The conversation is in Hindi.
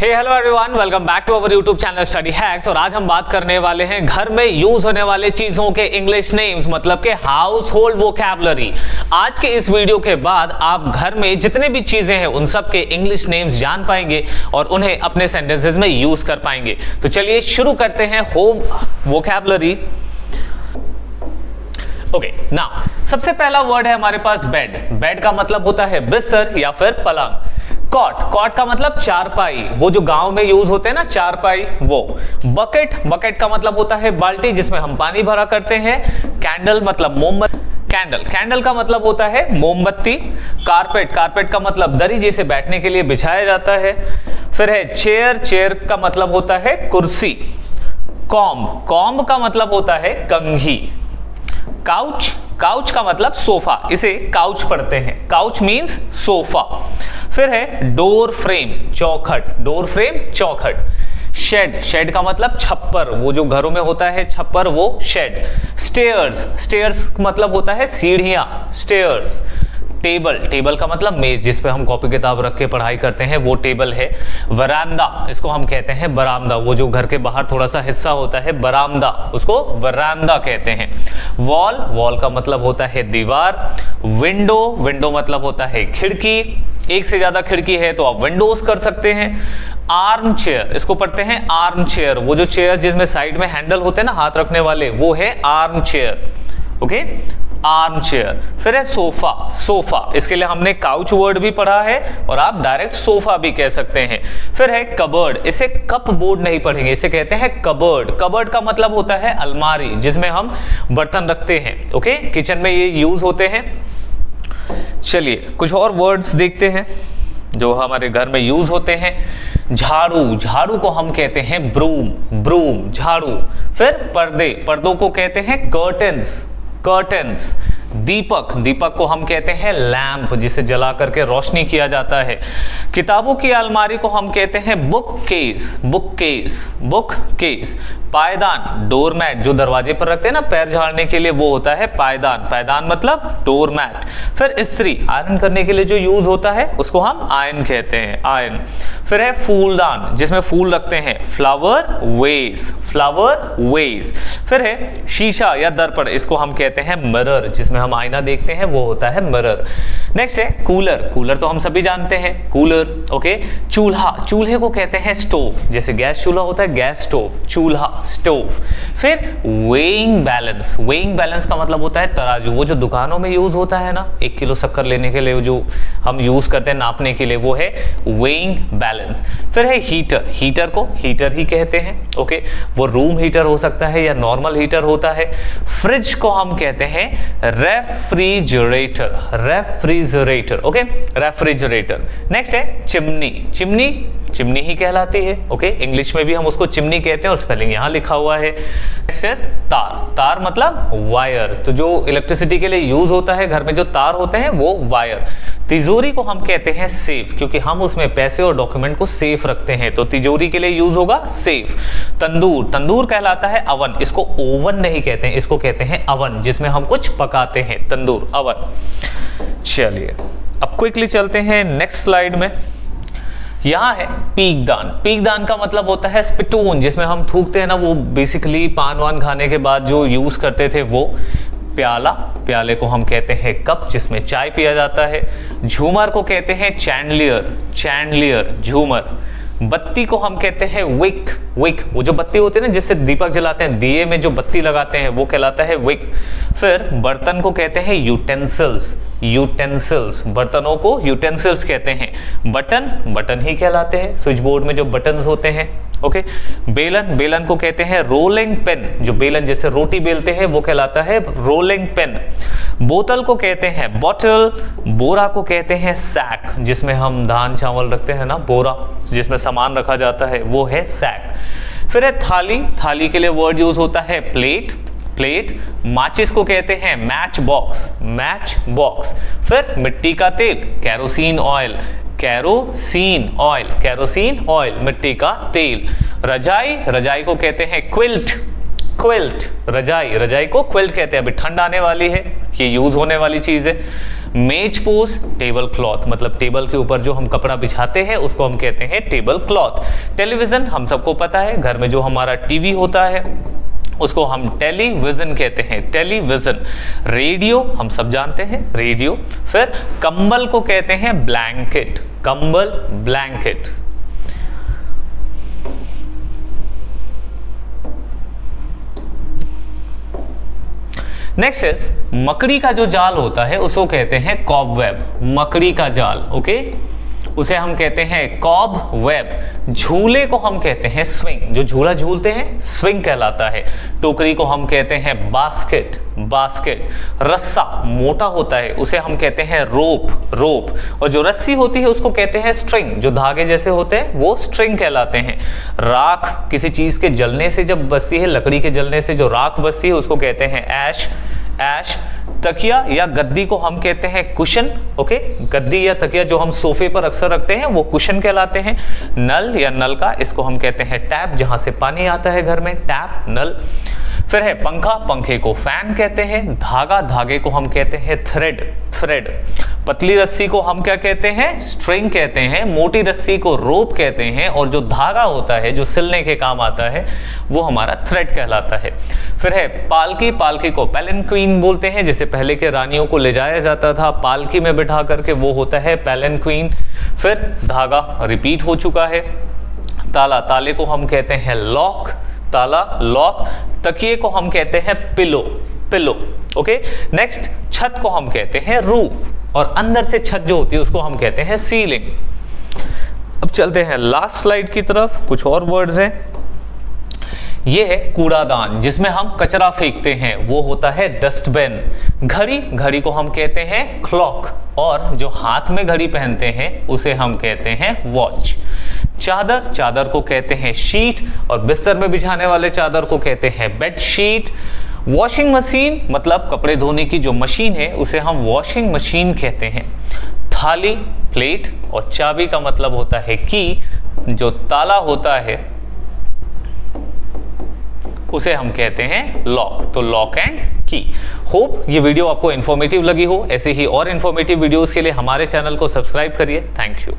Hey hello everyone, welcome back to our YouTube channel Study Hacks. और आज हम बात करने वाले हैं घर में यूज होने वाले चीजों के इंग्लिश नेम्स, मतलब के हाउस होल्ड वोकैबुलरी। आज के इस वीडियो के बाद आप घर में जितने भी चीजें हैं उन सब के इंग्लिश नेम्स जान पाएंगे और उन्हें अपने सेंटेंसेस में यूज कर पाएंगे। तो चलिए शुरू करते हैं होम वोकैबुलरी। ओके, नाउ सबसे पहला वर्ड है हमारे पास बेड। बेड का मतलब होता है बिस्तर या फिर पलंग। कॉट, कॉट का मतलब चारपाई, वो जो गांव में यूज होते हैं ना चारपाई, वो। बकेट, बकेट का मतलब होता है बाल्टी जिसमें हम पानी भरा करते हैं। कैंडल मतलब मोमबत्ती, कैंडल, कैंडल का मतलब होता है मोमबत्ती। कारपेट, कारपेट का मतलब दरी जिसे बैठने के लिए बिछाया जाता है। फिर है चेयर, चेयर का मतलब होता है कुर्सी। कॉम्ब, कॉम्ब का मतलब होता है कंघी। काउच, काउच का मतलब सोफा, इसे काउच पढ़ते हैं। Couch means sofa. फिर है डोर फ्रेम, चौखट, डोर फ्रेम चौखट। शेड, शेड का मतलब छप्पर, वो जो घरों में होता है छप्पर, वो शेड। स्टेयर्स, स्टेयर्स मतलब होता है सीढ़ियां, स्टेयर्स। टेबल, टेबल का मतलब मेज जिस पे हम कॉपी किताब रख के पढ़ाई करते हैं, वो टेबल है। वरांदा, इसको हम कहते हैं बरामदा, वो जो घर के बाहर थोड़ा सा हिस्सा होता है बरामदा, उसको वरांदा कहते हैं। वॉल, वॉल का मतलब होता है दीवार। विंडो, विंडो मतलब होता है खिड़की, एक से ज्यादा खिड़की है तो आप विंडोज कर सकते हैं। आर्म चेयर, इसको पढ़ते हैं आर्म चेयर, वो जो चेयर जिसमें साइड में हैंडल होते हैं ना हाथ रखने वाले, वो है arm chair. Okay, arm chair. फिर है सोफा, सोफा, इसके लिए हमने काउच वर्ड भी पढ़ा है और आप डायरेक्ट सोफा भी कह सकते हैं। फिर है कबर्ड, इसे कप बोर्ड नहीं पढ़ेंगे, इसे कहते हैं कबर्ड। कबर्ड का मतलब होता है अलमारी जिसमें हम बर्तन रखते हैं। ओके, किचन में ये यूज होते हैं। चलिए कुछ और वर्ड्स देखते हैं जो हमारे घर में यूज होते हैं। झाड़ू, झाड़ू को हम कहते हैं ब्रूम, ब्रूम, झाड़ू। फिर पर्दे, पर्दों को कहते हैं कर्टन्स, कर्टन्स। दीपक, दीपक को हम कहते हैं लैंप, जिसे जला करके रोशनी किया जाता है। किताबों की अलमारी को हम कहते हैं book case, book case, book case. पायदान, डोरमैट, जो दरवाजे पर रखते हैं ना पैर झाड़ने के लिए, वो होता है पायदान, पायदान मतलब डोरमैट। फिर इस्त्री, आयरन करने के लिए जो यूज होता है उसको हम आयरन कहते हैं, आयरन। फिर है फूलदान, जिसमें फूल रखते हैं, फ्लावर वेस, फ्लावर वेस। फिर है शीशा या दर्पण, इसको हम कहते हैं मिरर, जिसमें हम आईना देखते हैं, वो होता है मिरर। नेक्स्ट है कूलर, कूलर तो हम सभी जानते हैं, कूलर। ओके, चूल्हा, चूल्हे को कहते हैं स्टोव, जैसे गैस चूल्हा होता है गैस स्टोव, चूल्हा, स्टोव। फिर वेइंग बैलेंस, वेइंग बैलेंस का मतलब होता है तराजू, वो जो दुकानों में यूज होता है ना 1 किलो शक्कर लेने के लिए जो हम यूज करते हैं नापने के लिए, वो है वेइंग बैलेंस। फिर है हीटर, हीटर को हीटर ही कहते हैं। ओके, वो रूम हीटर हो सकता है या नॉर्मल हीटर होता है। फ्रिज को हम कहते हैं refrigerator, refrigerator. Okay, refrigerator. Next है चिमनी, चिमनी, चिमनी ही कहलाती है। ओके, इंग्लिश में भी हम उसको चिमनी कहते हैं और स्पेलिंग यहां लिखा हुआ है। नेक्स्ट है तार, तार मतलब वायर, तो जो इलेक्ट्रिसिटी के लिए यूज होता है घर में जो तार होते हैं वो वायर। तिजोरी को हम कहते हैं सेफ, क्योंकि हम उसमें पैसे और डॉक्यूमेंट को सेफ रखते हैं, तो तिजोरी के लिए यूज होगा सेफ। तंदूर, तंदूर कहलाता है अवन, इसको ओवन नहीं कहते हैं, इसको कहते हैं अवन, जिसमें हम कुछ पकाते हैं, तंदूर, अवन। चलिए अब क्विकली चलते हैं नेक्स्ट स्लाइड में। यहाँ है पीकदान, पीकदान का मतलब होता है स्पिटून, जिसमें हम थूकते हैं ना, वो बेसिकली पान वान खाने के बाद जो यूज करते थे वो। प्याला, प्याले को हम कहते हैं कप, जिसमें चाय पिया जाता है। झूमर को कहते हैं चैंडलियर, चैंडलियर, झूमर। बत्ती को हम कहते हैं विक, विक, वो जो बत्ती होती है ना जिससे दीपक जलाते हैं, दिए में जो बत्ती लगाते हैं वो कहलाता है विक। फिर बर्तन को कहते हैं यूटेंसिल्स, यूटेंसिल्स, बर्तनों को यूटेंसिल्स कहते हैं। बटन, बटन ही कहलाते हैं, स्विच बोर्ड में जो बटन्स होते हैं। ओके, बेलन, बेलन को कहते हैं रोलिंग पेन, जो बेलन जैसे रोटी बेलते हैं वो कहलाता है रोलिंग पेन। बोतल को कहते हैं बॉटल। बोरा को कहते हैं सैक, जिसमें हम धान चावल रखते हैं ना, बोरा जिसमें सामान रखा जाता है, वो है सैक। फिर है थाली, थाली के लिए वर्ड यूज होता है प्लेट, प्लेट। माचिस को कहते हैं मैच बॉक्स, मैच बॉक्स। फिर मिट्टी का तेल, kerosene oil, kerosene oil, kerosene oil, मिट्टी का तेल। रजाई, रजाई को कहते हैं क्विल्ट, क्विल्ट, रजाई, रजाई को क्विल्ट कहते हैं। अभी ठंड आने वाली है, ये यूज होने वाली चीज है। मेज पोस्ट, टेबल क्लॉथ, मतलब टेबल के ऊपर जो हम कपड़ा बिछाते हैं उसको हम कहते हैं टेबल क्लॉथ। टेलीविजन हम सबको पता है, घर में जो हमारा टीवी होता है उसको हम टेलीविजन कहते हैं, टेलीविजन। रेडियो हम सब जानते हैं, रेडियो। फिर कंबल को कहते हैं ब्लैंकेट, कंबल, ब्लैंकेट। नेक्स्ट इज मकड़ी का जो जाल होता है उसको कहते हैं कॉबवेब, मकड़ी का जाल, ओके, उसे हम कहते हैं कॉबवेब। झूले को हम कहते हैं स्विंग, जो झूला झूलते हैं स्विंग कहलाता है। टोकरी को हम कहते हैं बास्केट, बास्केट। रस्सा मोटा होता है उसे हम कहते हैं रोप, रोप। और जो रस्सी होती है उसको कहते हैं स्ट्रिंग, जो धागे जैसे होते हैं वो स्ट्रिंग कहलाते हैं। राख किसी चीज के जलने से जब बचती है, लकड़ी के जलने से जो राख बचती है उसको कहते हैं ऐश, ऐश। तकिया या गद्दी को हम कहते हैं कुशन, ओके, गद्दी या तकिया जो हम सोफे पर अक्सर रखते हैं वो कुशन कहलाते हैं। नल या नलका, इसको हम कहते हैं टैप, जहां से पानी आता है घर में, टैप, नल। फिर है पंखा, पंखे को फैन कहते हैं। धागा, धागे को हम कहते हैं थ्रेड, थ्रेड। पतली रस्सी को हम क्या कहते हैं, स्ट्रिंग कहते हैं। मोटी रस्सी को रोप कहते हैं। और जो धागा होता है जो सिलने के काम आता है वो हमारा थ्रेड कहलाता है। फिर है पालकी, पालकी को पैलेंक्वीन बोलते हैं, जिसे पहले के रानियों को ले जाया जाता था पालकी में बिठा करके, वो होता है पैलेंक्वीन। फिर धागा रिपीट हो चुका है। ताला, ताले को हम कहते हैं लॉक, ताला, लॉक। तकिए को हम कहते हैं पिलो, पिलो, ओके। नेक्स्ट छत को हम कहते हैं रूफ, और अंदर से छत जो होती है उसको हम कहते हैं सीलिंग। अब चलते हैं लास्ट स्लाइड की तरफ, कुछ और वर्ड्स हैं। ये है कूड़ादान, जिसमें हम कचरा फेंकते हैं, वो होता है डस्टबिन। घड़ी, घड़ी को हम कहते हैं क्लॉक, और जो हाथ में घड़ी पहनते हैं उसे हम कहते हैं वॉच। चादर, चादर को कहते हैं शीट, और बिस्तर में बिछाने वाले चादर को कहते हैं बेडशीट। वॉशिंग मशीन, मतलब कपड़े धोने की जो मशीन है उसे हम वॉशिंग मशीन कहते हैं। थाली, प्लेट, और चाबी का मतलब होता है की, जो ताला होता है उसे हम कहते हैं लॉक, तो लॉक एंड की। होप ये वीडियो आपको इन्फॉर्मेटिव लगी हो। ऐसे ही और इन्फॉर्मेटिव वीडियोस के लिए हमारे चैनल को सब्सक्राइब करिए। Thank you.